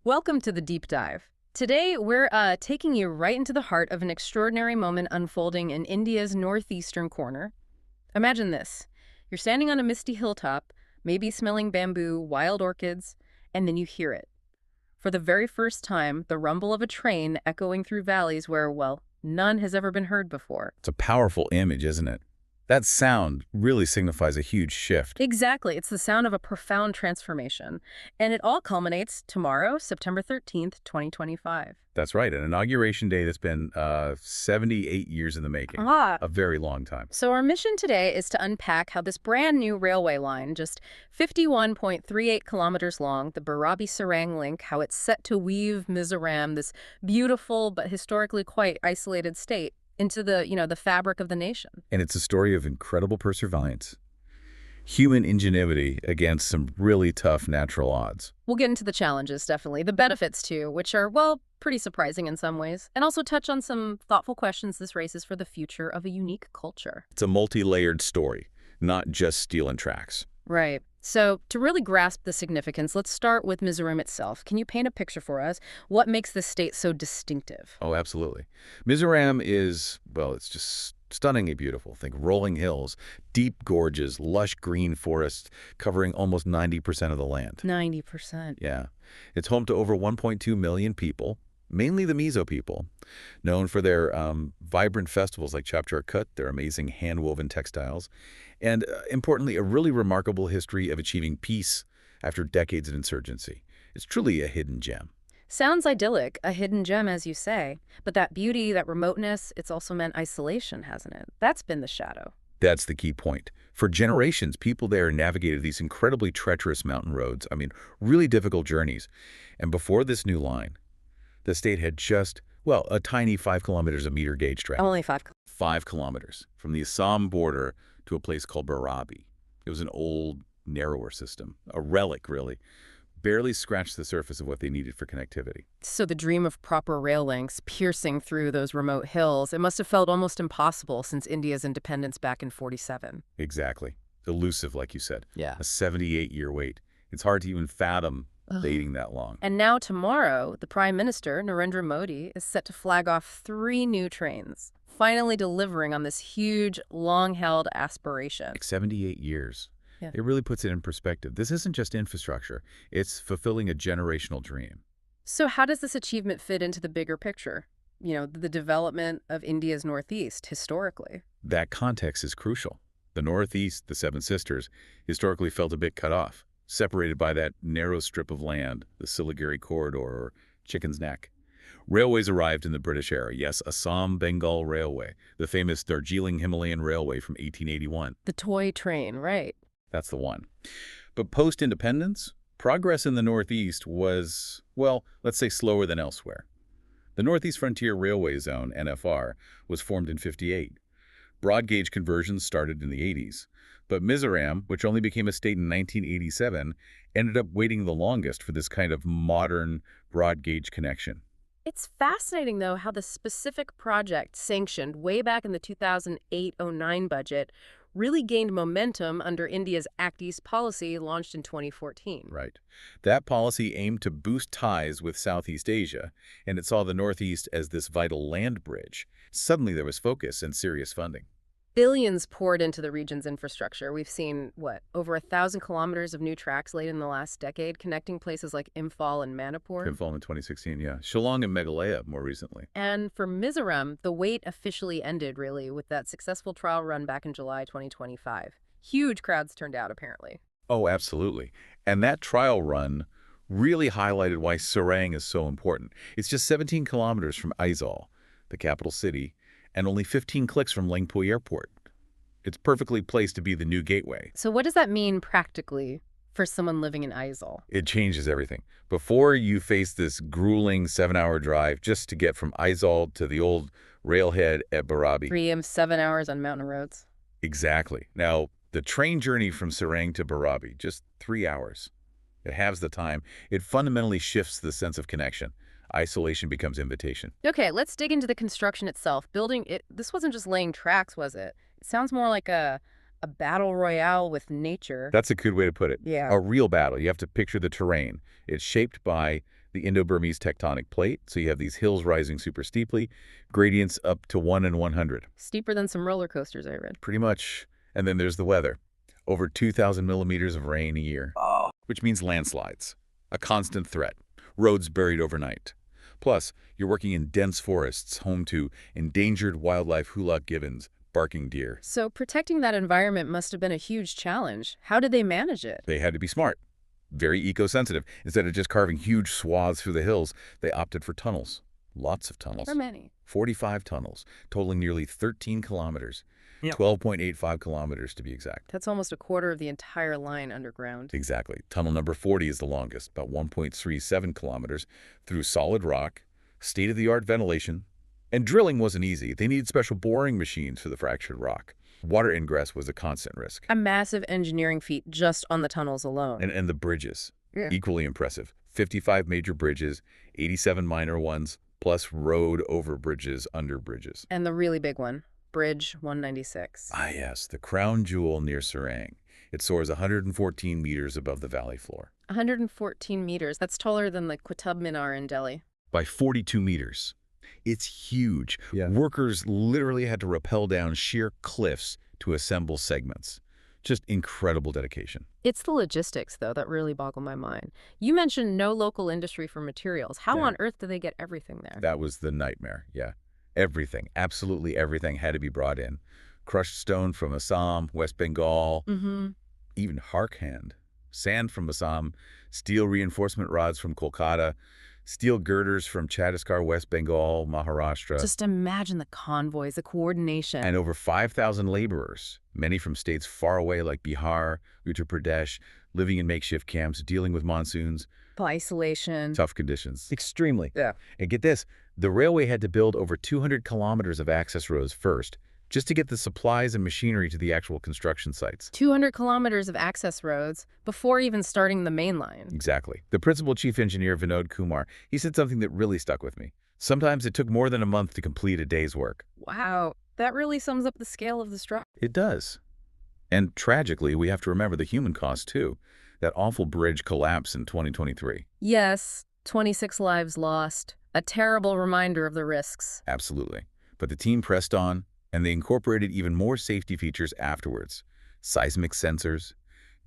Welcome to the deep dive. Today, we're taking you right into the heart of an extraordinary moment unfolding in India's northeastern corner. Imagine this. You're standing on a misty hilltop, maybe smelling bamboo, wild orchids, and then you hear it. For the very first time, the rumble of a train echoing through valleys where, well, none has ever been heard before. It's a powerful image, isn't it? That sound really signifies a huge shift. Exactly. It's the sound of a profound transformation. And it all culminates tomorrow, September 13th, 2025. That's right, an inauguration day that's been 78 years in the making. A very long time. So our mission today is to unpack how this brand new railway line, just 51.38 kilometers long, the Bairabi-Sairang link, how it's set to weave Mizoram, this beautiful but historically quite isolated state, into the fabric of the nation. And it's a story of incredible perseverance, human ingenuity against some really tough natural odds. We'll get into the challenges, definitely, the benefits too, which are, well, pretty surprising in some ways, and also touch on some thoughtful questions this raises for the future of a unique culture. It's a multi-layered story, not just steel and tracks. Right. So to really grasp the significance, let's start with Mizoram itself. Can you paint a picture for us? What makes this state so distinctive? Oh, absolutely. Mizoram is, well, it's just stunningly beautiful. Think rolling hills, deep gorges, lush green forests covering almost 90% of the land. 90%. Yeah. It's home to over 1.2 million people, mainly the Mizo people, known for their vibrant festivals like Chapchar Kut, their amazing hand-woven textiles, and importantly, a really remarkable history of achieving peace after decades of insurgency. It's truly a hidden gem. Sounds idyllic, a hidden gem, as you say. But that beauty, that remoteness, it's also meant isolation, hasn't it? That's been the shadow. That's the key point. For generations, people there navigated these incredibly treacherous mountain roads. I mean, really difficult journeys. And before this new line, the state had just, well, a tiny 5 kilometers of meter gauge track. Only 5. 5 kilometers from the Assam border to a place called Bairabi. It was an old, narrower system, a relic, really. Barely scratched the surface of what they needed for connectivity. So the dream of proper rail links piercing through those remote hills, it must have felt almost impossible since India's independence back in 47. Exactly. Elusive, like you said. Yeah. A 78-year wait. It's hard to even fathom waiting that long. And now tomorrow, the Prime Minister, Narendra Modi, is set to flag off 3 new trains, finally delivering on this huge, long-held aspiration. Like 78 years. Yeah. It really puts it in perspective. This isn't just infrastructure. It's fulfilling a generational dream. So how does this achievement fit into the bigger picture? The development of India's Northeast historically. That context is crucial. The Northeast, the Seven Sisters, historically felt a bit cut off, separated by that narrow strip of land, the Siliguri Corridor or Chicken's Neck. Railways arrived in the British era. Yes, Assam-Bengal Railway, the famous Darjeeling Himalayan Railway from 1881. The toy train, right. That's the one. But post-independence, progress in the Northeast was, well, let's say slower than elsewhere. The Northeast Frontier Railway Zone, NFR, was formed in '58. Broad gauge conversions started in the '80s. But Mizoram, which only became a state in 1987, ended up waiting the longest for this kind of modern broad gauge connection. It's fascinating, though, how the specific project sanctioned way back in the 2008-09 budget really gained momentum under India's Act East policy launched in 2014. Right. That policy aimed to boost ties with Southeast Asia, and it saw the Northeast as this vital land bridge. Suddenly there was focus and serious funding. Billions poured into the region's infrastructure. We've seen, over 1,000 kilometers of new tracks laid in the last decade, connecting places like Imphal and Manipur. Imphal in 2016, yeah. Shillong and Meghalaya more recently. And for Mizoram, the wait officially ended, really, with that successful trial run back in July 2025. Huge crowds turned out, apparently. Oh, absolutely. And that trial run really highlighted why Sairang is so important. It's just 17 kilometers from Aizawl, the capital city, and only 15 clicks from Lengpui Airport. It's perfectly placed to be the new gateway. So what does that mean practically for someone living in Aizawl? It changes everything. Before you face this grueling 7-hour drive just to get from Aizawl to the old railhead at Bairabi. 7 hours on mountain roads. Exactly. Now, the train journey from Sairang to Bairabi, just 3 hours. It halves the time. It fundamentally shifts the sense of connection. Isolation becomes invitation. Okay, let's dig into the construction itself. Building it, this wasn't just laying tracks, was it? It sounds more like a battle royale with nature. That's a good way to put it. Yeah. A real battle. You have to picture the terrain. It's shaped by the Indo-Burmese tectonic plate, so you have these hills rising super steeply, gradients up to 1 in 100. Steeper than some roller coasters, I read. Pretty much. And then there's the weather. Over 2,000 millimeters of rain a year, which means landslides, a constant threat, roads buried overnight. Plus, you're working in dense forests, home to endangered wildlife hulock gibbons, barking deer. So protecting that environment must have been a huge challenge. How did they manage it? They had to be smart, very eco-sensitive. Instead of just carving huge swaths through the hills, they opted for tunnels. Lots of tunnels. How many? 45 tunnels, totaling nearly 13 kilometers. Yep. 12.85 kilometers to be exact. That's almost a quarter of the entire line underground. Exactly. Tunnel number 40 is the longest, about 1.37 kilometers, through solid rock, state-of-the-art ventilation. And drilling wasn't easy. They needed special boring machines for the fractured rock. Water ingress was a constant risk. A massive engineering feat just on the tunnels alone. And the bridges, Yeah. equally impressive. 55 major bridges, 87 minor ones, plus road over bridges, under bridges. And the really big one, Bridge 196. Ah, yes, the crown jewel near Sairang. It soars 114 meters above the valley floor. 114 meters. That's taller than the Qutub Minar in Delhi. By 42 meters. It's huge. Yeah. Workers literally had to rappel down sheer cliffs to assemble segments. Just incredible dedication. It's the logistics, though, that really boggle my mind. You mentioned no local industry for materials. How Yeah. on earth do they get everything there? That was the nightmare, yeah. Everything, absolutely everything had to be brought in. Crushed stone from Assam, West Bengal, even Harkhand. Sand from Assam, steel reinforcement rods from Kolkata, steel girders from Chhattisgarh, West Bengal, Maharashtra. Just imagine the convoys, the coordination. And over 5,000 laborers, many from states far away like Bihar, Uttar Pradesh, living in makeshift camps, dealing with monsoons, isolation. tough conditions. Extremely. Yeah. And get this, the railway had to build over 200 kilometers of access roads first, just to get the supplies and machinery to the actual construction sites. 200 kilometers of access roads before even starting the main line. Exactly. The principal chief engineer, Vinod Kumar, he said something that really stuck with me. Sometimes it took more than a month to complete a day's work. Wow, that really sums up the scale of the struggle. It does. And tragically, we have to remember the human cost, too. That awful bridge collapse in 2023. Yes, 26 lives lost. A terrible reminder of the risks. Absolutely. But the team pressed on, and they incorporated even more safety features afterwards. Seismic sensors,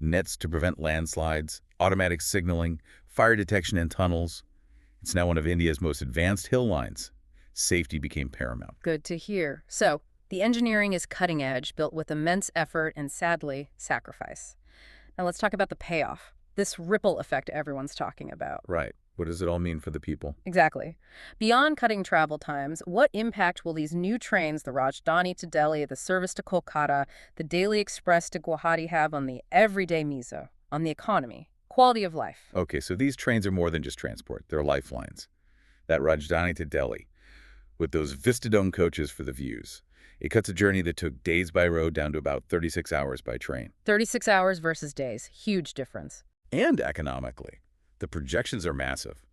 nets to prevent landslides, automatic signaling, fire detection in tunnels. It's now one of India's most advanced hill lines. Safety became paramount. Good to hear. So, the engineering is cutting edge, built with immense effort and, sadly, sacrifice. Now let's talk about the payoff. This ripple effect everyone's talking about. Right. What does it all mean for the people? Exactly. Beyond cutting travel times, what impact will these new trains, the Rajdhani to Delhi, the service to Kolkata, the Daily Express to Guwahati have on the everyday Mizo, on the economy, quality of life? Okay, so these trains are more than just transport. They're lifelines. That Rajdhani to Delhi, with those Vista-Dome coaches for the views. It cuts a journey that took days by road down to about 36 hours by train. 36 hours versus days. Huge difference. And economically, the projections are massive.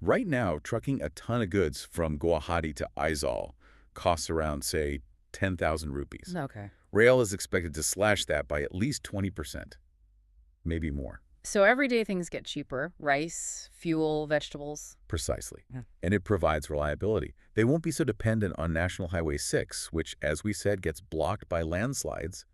Right now, trucking a ton of goods from Guwahati to Aizawl costs around, say, 10,000 rupees. Okay. Rail is expected to slash that by at least 20%, maybe more. So everyday things get cheaper. Rice, fuel, vegetables. Precisely. Yeah. And it provides reliability. They won't be so dependent on National Highway 6, which, as we said, gets blocked by landslides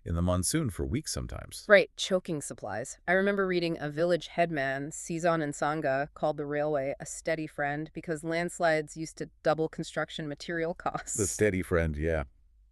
in the monsoon for weeks sometimes. Right, choking supplies. I remember reading a village headman, Sizon and Sangha, called the railway a steady friend because landslides used to double construction material costs. The steady friend, yeah.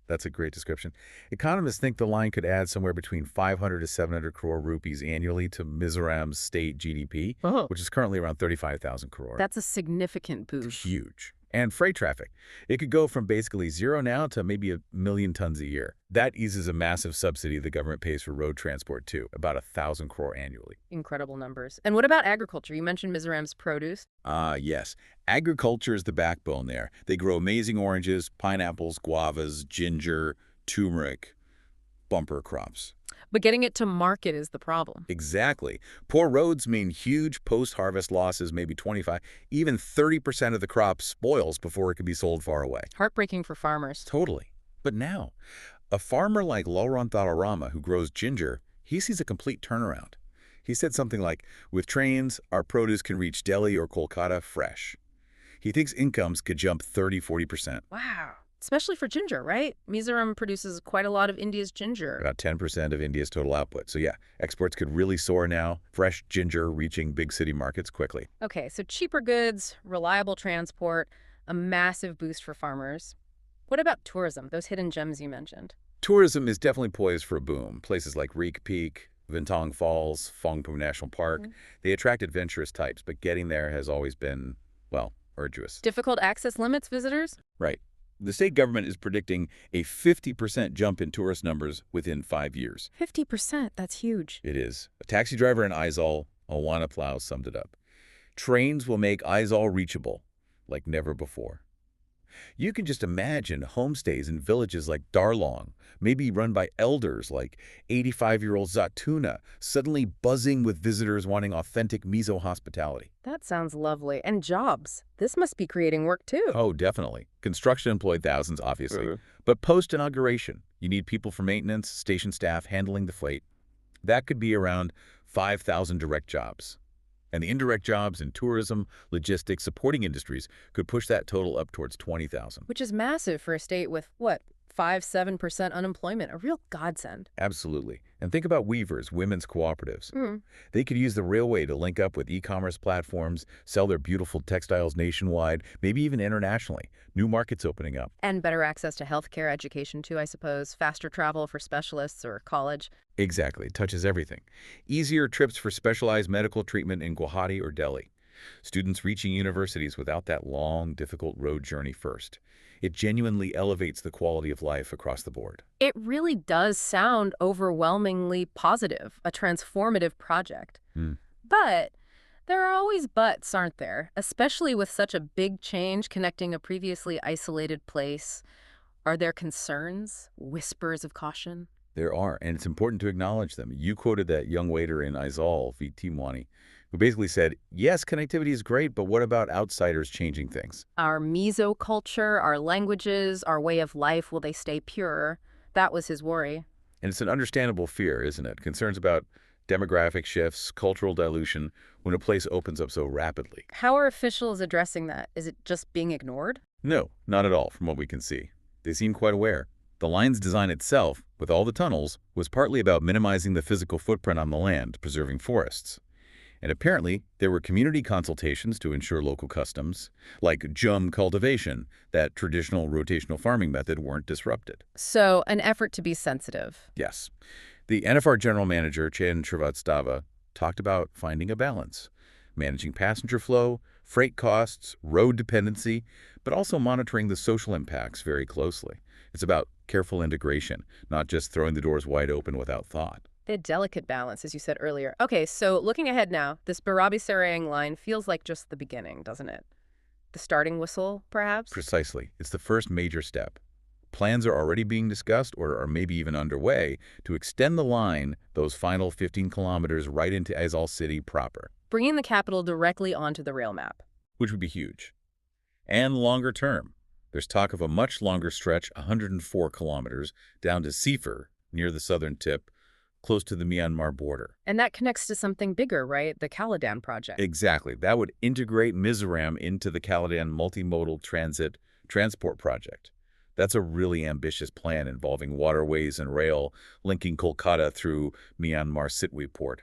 That's a great description. Economists think the line could add somewhere between 500 to 700 crore rupees annually to Mizoram's state GDP, which is currently around 35,000 crore. That's a significant boost. Huge. And freight traffic. It could go from basically zero now to maybe 1 million tons a year. That eases a massive subsidy the government pays for road transport, too, about 1,000 crore annually. Incredible numbers. And what about agriculture? You mentioned Mizoram's produce. Yes. Agriculture is the backbone there. They grow amazing oranges, pineapples, guavas, ginger, turmeric, bumper crops. But getting it to market is the problem. Exactly. Poor roads mean huge post-harvest losses, maybe 25, even 30% of the crop spoils before it can be sold far away. Heartbreaking for farmers. Totally. But now, a farmer like Laurent Rama who grows ginger, he sees a complete turnaround. He said something like, with trains, our produce can reach Delhi or Kolkata fresh. He thinks incomes could jump 30–40%. Wow. Especially for ginger, right? Mizoram produces quite a lot of India's ginger. About 10% of India's total output. So yeah, exports could really soar now, fresh ginger reaching big city markets quickly. Okay, so cheaper goods, reliable transport, a massive boost for farmers. What about tourism, those hidden gems you mentioned? Tourism is definitely poised for a boom. Places like Reek Peak, Vintong Falls, Phongpu National Park, they attract adventurous types, but getting there has always been, well, arduous. Difficult access limits visitors? Right. The state government is predicting a 50% jump in tourist numbers within 5 years. 50%, that's huge. It is. A taxi driver in Aizawl, Awana Plow, summed it up. Trains will make Aizawl reachable like never before. You can just imagine homestays in villages like Darlong, maybe run by elders like 85-year-old Zatuna, suddenly buzzing with visitors wanting authentic Mizo hospitality. That sounds lovely. And jobs. This must be creating work too. Oh, definitely. Construction employed thousands, obviously. But post-inauguration, you need people for maintenance, station staff, handling the freight. That could be around 5,000 direct jobs. And the indirect jobs in tourism, logistics, supporting industries could push that total up towards 20,000. Which is massive for a state with, what, 5–7% unemployment, a real godsend. Absolutely. And think about weavers, women's cooperatives. They could use the railway to link up with e-commerce platforms, sell their beautiful textiles nationwide, maybe even internationally. New markets opening up. And better access to healthcare education too, I suppose. Faster travel for specialists or college. Exactly. It touches everything. Easier trips for specialized medical treatment in Guwahati or Delhi. Students reaching universities without that long, difficult road journey first. It genuinely elevates the quality of life across the board. It really does sound overwhelmingly positive, a transformative project. But there are always buts, aren't there? Especially with such a big change connecting a previously isolated place. Are there concerns, whispers of caution? There are, and it's important to acknowledge them. You quoted that young waiter in Aizawl, Vitimwani, who basically said, yes, connectivity is great, but what about outsiders changing things? Our Mizo culture, our languages, our way of life, will they stay pure? That was his worry. And it's an understandable fear, isn't it? Concerns about demographic shifts, cultural dilution, when a place opens up so rapidly. How are officials addressing that? Is it just being ignored? No, not at all, from what we can see. They seem quite aware. The line's design itself, with all the tunnels, was partly about minimizing the physical footprint on the land, preserving forests. And apparently, there were community consultations to ensure local customs, like jum cultivation, that traditional rotational farming method, weren't disrupted. So, an effort to be sensitive. Yes. The NFR General Manager, Chen Srivatstava, talked about finding a balance, managing passenger flow, freight costs, road dependency, but also monitoring the social impacts very closely. It's about careful integration, not just throwing the doors wide open without thought. A delicate balance, as you said earlier. Okay, so looking ahead now, this Bairabi-Sairang line feels like just the beginning, doesn't it? The starting whistle, perhaps? Precisely. It's the first major step. Plans are already being discussed or are maybe even underway to extend the line those final 15 kilometers right into Aizawl city proper. Bringing the capital directly onto the rail map. Which would be huge. And longer term. There's talk of a much longer stretch, 104 kilometers, down to Sifar, near the southern tip, close to the Myanmar border. And that connects to something bigger, right? The Caladan project. Exactly. That would integrate Mizoram into the Caladan multimodal transport project. That's a really ambitious plan involving waterways and rail linking Kolkata through Myanmar Sitwe port.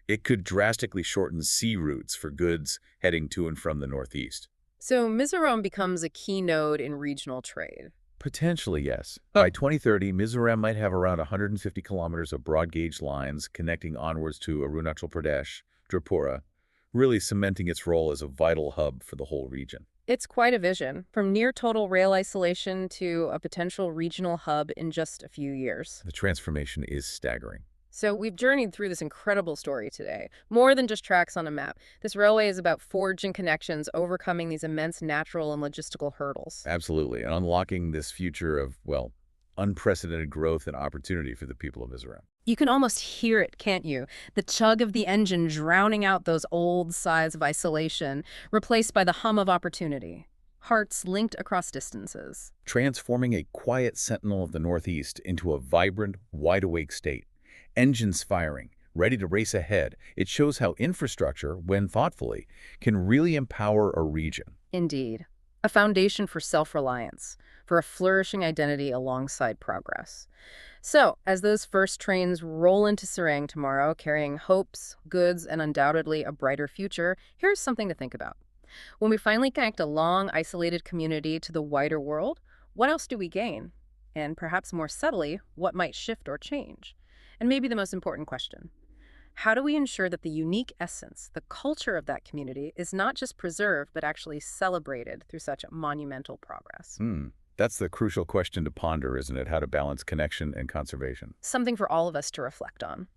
It could drastically shorten sea routes for goods heading to and from the northeast. So Mizoram becomes a key node in regional trade. Potentially, yes. By 2030, Mizoram might have around 150 kilometers of broad-gauge lines connecting onwards to Arunachal Pradesh, Tripura, really cementing its role as a vital hub for the whole region. It's quite a vision, from near-total rail isolation to a potential regional hub in just a few years. The transformation is staggering. So we've journeyed through this incredible story today. More than just tracks on a map. This railway is about forging connections, overcoming these immense natural and logistical hurdles. Absolutely, and unlocking this future of, well, unprecedented growth and opportunity for the people of Mizoram. You can almost hear it, can't you? The chug of the engine drowning out those old sighs of isolation, replaced by the hum of opportunity. Hearts linked across distances. Transforming a quiet sentinel of the Northeast into a vibrant, wide-awake state. Engines firing, ready to race ahead. It shows how infrastructure, when thoughtfully, can really empower a region. Indeed. A foundation for self-reliance, for a flourishing identity alongside progress. So, as those first trains roll into Serang tomorrow, carrying hopes, goods, and undoubtedly a brighter future, here's something to think about. When we finally connect a long, isolated community to the wider world, what else do we gain? And perhaps more subtly, what might shift or change? And maybe the most important question: how do we ensure that the unique essence, the culture of that community, is not just preserved, but actually celebrated through such monumental progress? That's the crucial question to ponder, isn't it? How to balance connection and conservation. Something for all of us to reflect on.